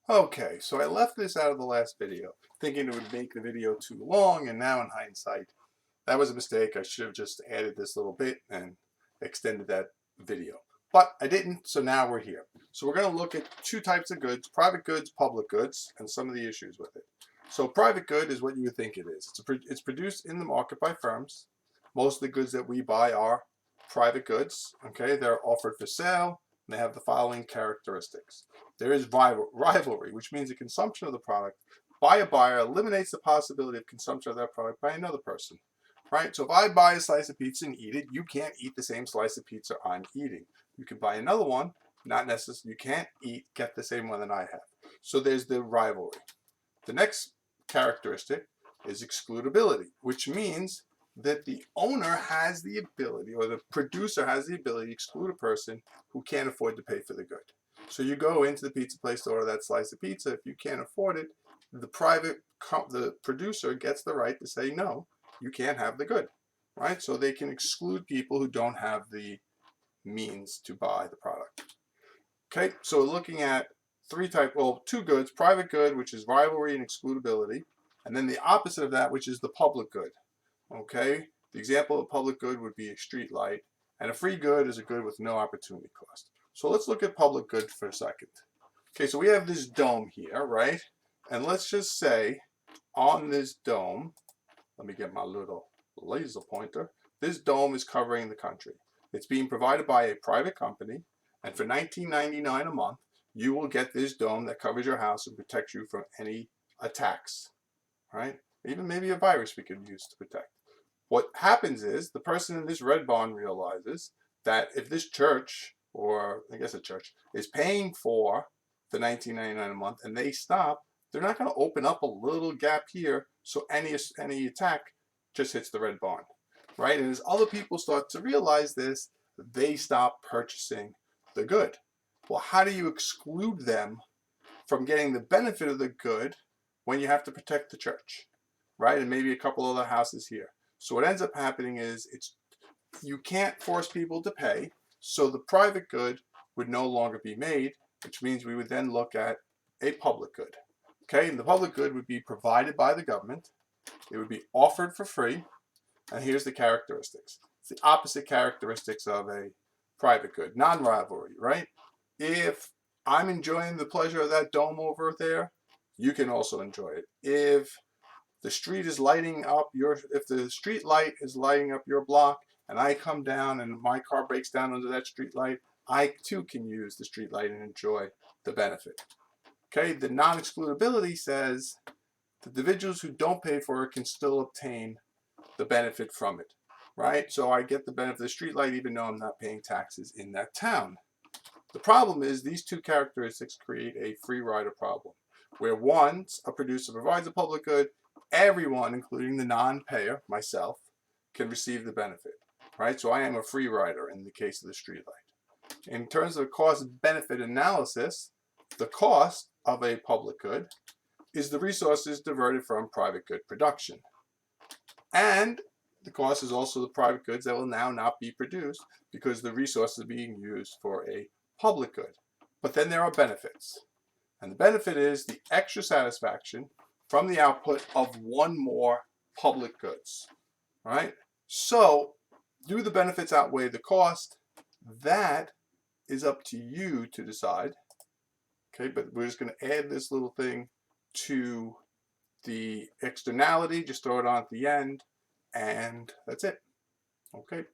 Okay, so I left this out of the last video, thinking it would make the video too long, and now in hindsight, that was a mistake. I should have just added this little bit and extended that video. But I didn't, so now we're here. So we're going to look at two types of goods, private goods, public goods, and some of the issues with it. So private good is what you would think it is. It's produced in the market by firms. Most of the goods that we buy are private goods. Okay, they're offered for sale, and they have the following characteristics. There is rivalry, which means the consumption of the product by a buyer eliminates the possibility of consumption of that product by another person. Right? So if I buy a slice of pizza and eat it, you can't eat the same slice of pizza I'm eating. You can buy another one, not necessarily, you can't get the same one that I have. So there's the rivalry. The next characteristic is excludability, which means that the owner has the ability, or the producer has the ability to exclude a person who can't afford to pay for the good. So you go into the pizza place to order that slice of pizza. If you can't afford it, the producer gets the right to say, no, you can't have the good, right? So they can exclude people who don't have the means to buy the product. Okay, so looking at two goods: private good, which is rivalry and excludability, and then the opposite of that, which is the public good. Okay, the example of public good would be a street light, and a free good is a good with no opportunity cost. So let's look at public good for a second. Okay, so we have this dome here, right? And let's just say on this dome, let me get my little laser pointer. This dome is covering the country. It's being provided by a private company, and for $19.99 a month, you will get this dome that covers your house and protects you from any attacks, right? Even maybe a virus we could use to protect. What happens is the person in this red barn realizes that if this church, or I guess a church, is paying for the $19.99 a month and they stop, they're not going to open up a little gap here so any attack just hits the red barn, right? And as other people start to realize this, they stop purchasing the good. Well, how do you exclude them from getting the benefit of the good when you have to protect the church, right? And maybe a couple other houses here. So what ends up happening is you can't force people to pay, so the private good would no longer be made, which means we would then look at a public good. Okay, and the public good would be provided by the government. It would be offered for free, and here's the characteristics. It's the opposite characteristics of a private good, non-rivalry, right? If I'm enjoying the pleasure of that dome over there, you can also enjoy it. If the street is lighting up if the street light is lighting up your block, and I come down and my car breaks down under that street light, I too can use the street light and enjoy the benefit. Okay, the non-excludability says the individuals who don't pay for it can still obtain the benefit from it, right? So I get the benefit of the street light even though I'm not paying taxes in that town. The problem is these two characteristics create a free rider problem, where once a producer provides a public good, everyone, including the non-payer, myself, can receive the benefit, right? So I am a free rider in the case of the streetlight. In terms of cost-benefit analysis, the cost of a public good is the resources diverted from private good production. And the cost is also the private goods that will now not be produced because the resources are being used for a public good. But then there are benefits. And the benefit is the extra satisfaction from the output of one more public goods. Right? So, do the benefits outweigh the cost? That is up to you to decide. Okay, but we're just going to add this little thing to the externality, just throw it on at the end, and that's it. Okay.